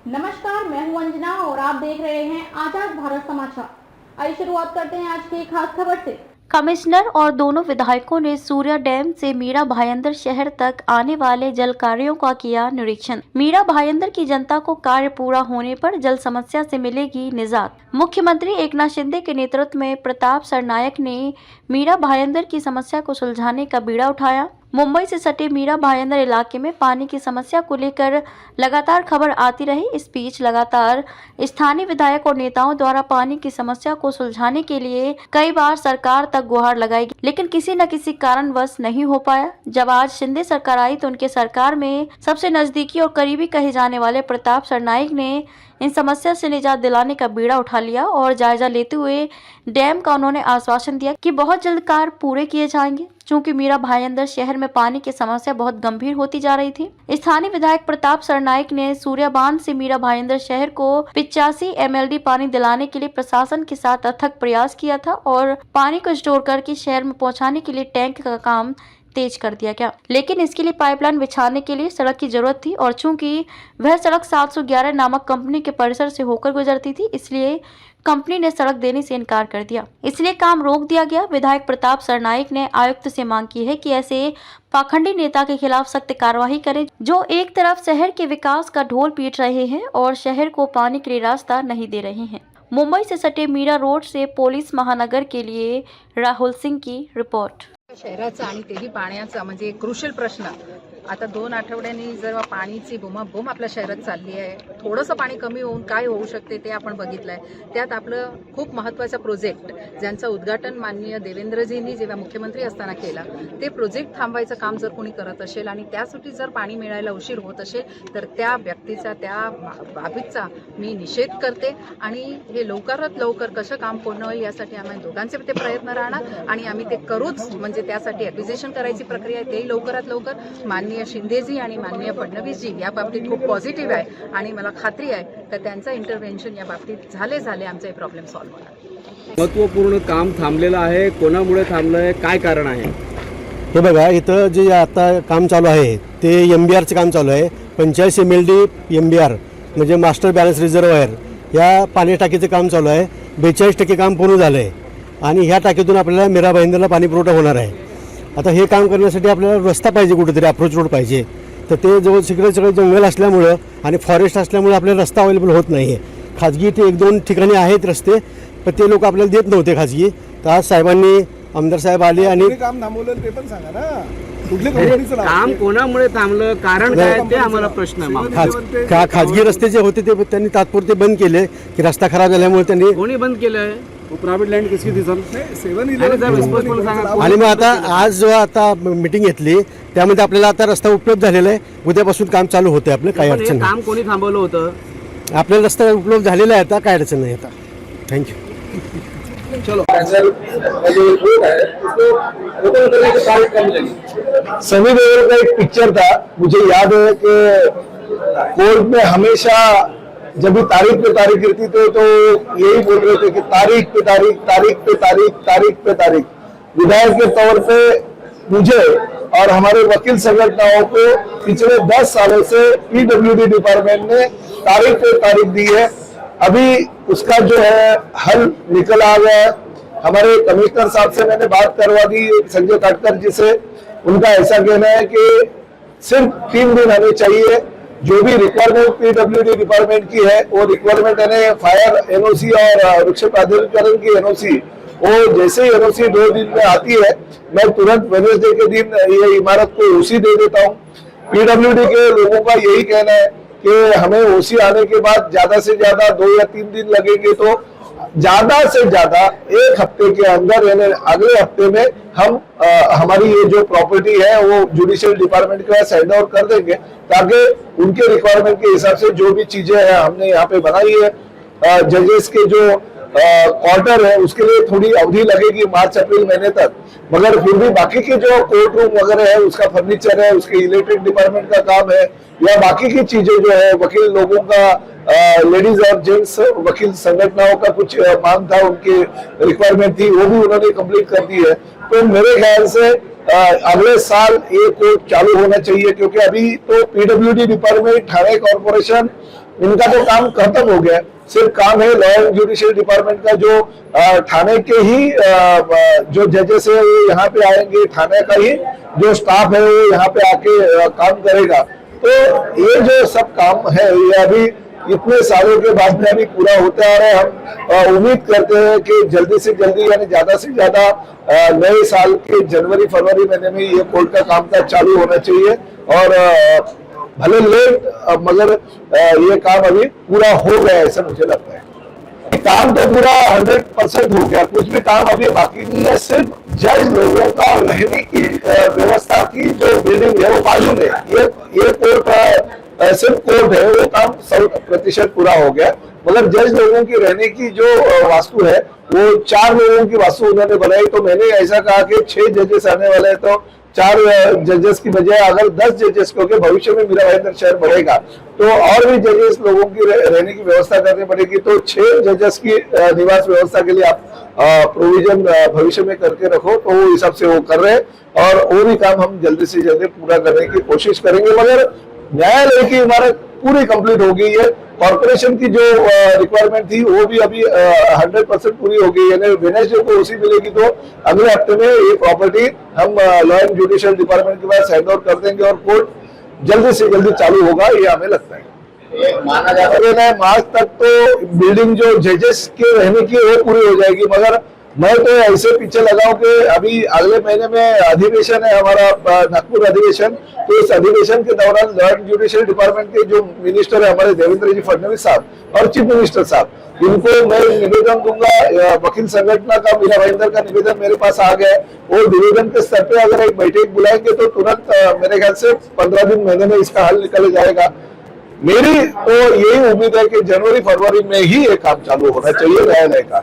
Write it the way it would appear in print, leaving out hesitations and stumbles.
नमस्कार, मैं हूं अंजना और आप देख रहे हैं आजाद भारत समाचार। आइए शुरुआत करते हैं आज की खास खबर से। कमिश्नर और दोनों विधायकों ने सूर्या डैम से मीरा भायंदर शहर तक आने वाले जल कार्यों का किया निरीक्षण। मीरा भायंदर की जनता को कार्य पूरा होने पर जल समस्या से मिलेगी निजात। मुख्यमंत्री एकनाथ शिंदे के नेतृत्व में प्रताप सरनायक ने मीरा भायंदर की समस्या को सुलझाने का बीड़ा उठाया। मुंबई से सटे मीरा भायंदर इलाके में पानी की समस्या को लेकर लगातार खबर आती रही। इस बीच लगातार स्थानीय विधायक और नेताओं द्वारा पानी की समस्या को सुलझाने के लिए कई बार सरकार तक गुहार लगाई गई, लेकिन किसी न किसी कारणवश नहीं हो पाया। जब आज शिंदे सरकार आई तो उनके सरकार में सबसे नजदीकी और करीबी कहे जाने वाले प्रताप सरनाइक ने इन समस्या से निजात दिलाने का बीड़ा उठा लिया और जायजा लेते हुए डैम का उन्होंने आश्वासन दिया कि बहुत जल्द कार्य पूरे किए जाएंगे। चूंकि मीरा भायंदर शहर में पानी की समस्या बहुत गंभीर होती जा रही थी, स्थानीय विधायक प्रताप सरनाइक ने सूर्या बांध से मीरा भायंदर शहर को 85 MLD पानी दिलाने के लिए प्रशासन के साथ अथक प्रयास किया था और पानी को स्टोर करके शहर में पहुंचाने के लिए टैंक का काम तेज कर दिया गया, लेकिन इसके लिए पाइपलाइन बिछाने के लिए सड़क की जरूरत थी और चूंकि वह सड़क 711 नामक कंपनी के परिसर से होकर गुजरती थी, इसलिए कंपनी ने सड़क देने से इनकार कर दिया। इसलिए काम रोक दिया गया। विधायक प्रताप सरनाइक ने आयुक्त से मांग की है कि ऐसे पाखंडी नेता के खिलाफ सख्त कार्रवाई करें जो एक तरफ शहर के विकास का ढोल पीट रहे हैं और शहर को पानी के लिए रास्ता नहीं दे रहे हैं। मुंबई से सटे मीरा रोड से पोलीस महानगर के लिए राहुल सिंह की रिपोर्ट। शहराचा आणि तेही पाण्याचा म्हणजे क्रुशियल प्रश्न आता 2 आठवड्यांनी जेव्हा पाणीची बुमाबुम आपल्या शहरात चालली आहे, थोडंसं पाणी कमी होऊन काय होऊ शकते ते आपण बघितलंय। त्यात आपलं खूप महत्त्वाचा प्रोजेक्ट ज्यांचं उद्घाटन माननीय देवेंद्रजींनी जेव्हा मुख्यमंत्री असताना केला, ते प्रोजेक्ट थांबवायचं काम जर कोणी करत असेल आणि त्यासाठी जर पाणी मिळायला उशीर होत असेल तर त्या व्यक्तीचा, त्या बाबीचा मी निषेध करते आणि हे लवकरात लवकर कसं काम पूर्ण होईल यासाठी आम्ही दोघांचे ते प्रयत्न राहणार आणि आम्ही ते करूच। म्हणजे त्यासाठी ॲक्विजिशन करायची प्रक्रिया आहे, तेही लवकरात लवकर। माननीय शिंदेजी आणि माननीय फडणवीसजी या बाबतीत खूप पॉझिटिव्ह आहे आणि मला खात्री आहे की त्यांचं इंटरव्हेन्शन या बाबतीत झाले आमचा हे प्रॉब्लेम सॉल्व्ह होणार। महत्त्वपूर्ण काम थांबलेलं आहे, कोणामुळे थांबलंय, काय कारण आहे? हे बघा, इथं जे आता काम चालू आहे ते MBRचं काम चालू आहे। 85 MLD MBR म्हणजे मास्टर बॅलन्स रिझर्वायर या पाणी टाकीचं काम चालू आहे। 42% काम पूर्ण झालं आहे आणि ह्या टाकीतून आपल्याला मीरा भायंदरला पाणी पुरवठा होणार आहे। आता हे काम करण्यासाठी आपल्याला रस्ता पाहिजे, कुठेतरी अप्रोच रोड पाहिजे। तर ते जवळ सगळं जंगल असल्यामुळं आणि फॉरेस्ट असल्यामुळे आपल्याला रस्ता अवेलेबल होत नाही आहे। खाजगी ते 1-2 ठिकाणी आहेत रस्ते, पण ते लोक आपल्याला देत नव्हते खाजगी। तर आज साहेबांनी, आमदार साहेब आले आणि काम थांबवलं ते पण सांगा ना, कुठल्या कंपनीचं काम कोणामुळे थांबलं, कारण काय ते आम्हाला प्रश्न आहे। खाजगी रस्ते जे होते ते त्यांनी तात्पुरते बंद केले की रस्ता खराब झाल्यामुळे त्यांनी। कोणी बंद केलंय? प्रायव्हेट लँड किसकी थी सर? 7-11 आणि मग आता आज जो आता मीटिंग घेतली त्यामध्ये आपल्याला आता रस्ता उपलब्ध झालेला आहे। उद्यापासून काम चालू होते आपलं, काही अडचण नाही। काम कोणी थांबवलं होतं? आपल्याला रस्ता उपलब्ध झालेला आहे, आता काय अडचण नाही। आता थँक्यू। सनी देओल का एक पिक्चर था, मुझे याद है कि कोर्ट में हमेशा जब भी तारीख पे तारीख गिरती थे तो यही बोल रहे थे कि तारीख पे तारीख, तारीख पे तारीख, तारीख पे तारीख। विधायक के तौर पे मुझे और हमारे वकील संगठनों को पिछले 10 सालों से PWD डिपार्टमेंट ने तारीख पे तारीख दी है। अभी उसका जो है हल निकल आ गया है। हमारे कमिश्नर साहब से मैंने बात करवा दी, संजय काटकर जी से। उनका ऐसा कहना है कि सिर्फ 3 दिन हमें चाहिए, जो भी रिक्वायरमेंट PWD डिपार्टमेंट की है वो रिक्वायरमेंट यानी फायर NOC और वृक्ष प्राधिकरण की NOC, वो जैसे ही NOC 2 दिन में आती है मैं तुरंत वेडनेसडे के दिन ये इमारत को OC दे देता हूँ। PWD के लोगों का यही कहना है कि हमें OC आने के बाद ज्यादा से ज्यादा 2 या 3 दिन लगेंगे, तो ज्यादा से ज्यादा 1 हफ्ते के अंदर यानी अगले हफ्ते में हम हमारी ये जो प्रॉपर्टी है वो जुडिशियल डिपार्टमेंट के पास हैंड ओवर कर देंगे, ताकि उनके रिक्वायरमेंट के हिसाब से जो भी चीजें हैं हमने यहाँ पे बनाई है। जजेस के जो क्वार्टर है उसके लिए थोड़ी अवधि लगेगी मार्च-अप्रैल महीने तक, मगर फिर भी बाकी के जो कोर्ट रूम वगैरह है उसका फर्नीचर है, उसके इलेक्ट्रिक डिपार्टमेंट का काम है या बाकी की चीजें जो है वकील लोगों का, लेडीज और जेंट्स वकील संगठनों का कुछ मांग था, उनकी रिक्वायरमेंट थी, वो भी उन्होंने कंप्लीट कर दी है। तो मेरे ख्याल से अगले साल ये कोर्ट चालू होना चाहिए, क्योंकि अभी तो PWD डिपार्टमेंट, ठाणे कॉर्पोरेशन इनका तो काम खत्म हो गया। सिर्फ काम है लॉ एंड जुडिशियल डिपार्टमेंट का, जो थाने के ही जो जजेस है वो यहाँ पे आएंगे, थाने का ही जो स्टाफ है वो यहाँ पे आके काम करेगा। तो ये जो सब काम है ये अभी इतने सालों के बाद में अभी पूरा होता आ रहा है। हम उम्मीद करते हैं कि जल्दी से जल्दी यानी ज्यादा से ज्यादा नए साल के जनवरी फरवरी महीने में ये कोर्ट का कामकाज चालू होना चाहिए। और भले लेट मगर ये काम अभी पूरा हो गया ऐसा मुझे लगता है। काम तो पूरा 100% हो गया, कुछ भी काम अभी बाकी नहीं है। सिर्फ जज लोगों का रहने की व्यवस्था की जो बिल्डिंग है वो बाजू में, ये कोर्ट सिर्फ कोर्ट है, वो काम 100% पूरा हो गया। मगर जज लोगों की रहने की जो वास्तु है वो 4 लोगों की वास्तु उन्होंने बनाई। तो मैंने ऐसा कहा कि 6 जजेस आने वाले हैं, तो 4 जजेस की बजाय अगर 10 जजेस, क्योंकि भविष्य में मीरा भाईंदर शहर बढ़ेगा तो और भी जजेस लोगों की रहने की व्यवस्था करनी पड़ेगी। तो 6 जजेस की निवास व्यवस्था के लिए आप प्रोविजन भविष्य में करके रखो, तो वो हिसाब से वो कर रहे हैं और वो भी काम हम जल्दी से जल्दी पूरा करने की कोशिश करेंगे। मगर न्यायालय की इमारत पूरी कंप्लीट हो गई है। कॉर्पोरेशन की जो रिक्वायरमेंट थी वो भी अभी 100% पूरी हो गई है। वेडनेसडे को उसी मिलेगी, तो अगले हफ्ते में ये प्रॉपर्टी हम लॉ एंड जुडिशियल डिपार्टमेंट के पास हैंड ओवर कर देंगे और कोर्ट जल्दी से जल्दी चालू होगा, ये हमें लगता है। माना जाता है मार्च तक तो बिल्डिंग जो जजेस के रहने की वो पूरी हो जाएगी। मगर मैं तो ऐसे पीछे लगाऊं कि अभी अगले महीने में अधिवेशन है हमारा, नागपुर अधिवेशन। तो इस अधिवेशन के दौरान लॉ एंड जुडिशियल डिपार्टमेंट के जो मिनिस्टर है हमारे देवेंद्र जी फडणवीस साहब और चीफ मिनिस्टर साहब, इनको मैं निवेदन दूंगा। वकील संगठन का मीरा भाईंदर का निवेदन मेरे पास आ गया है। वो निवेदन के स्तर पे अगर एक बैठक बुलाएंगे तो तुरंत मेरे ख्याल से 15 दिन महीने में इसका हल निकल जाएगा। मेरी तो यही उम्मीद है कि जनवरी फरवरी में ही ये काम चालू होना चाहिए न्यायालय का।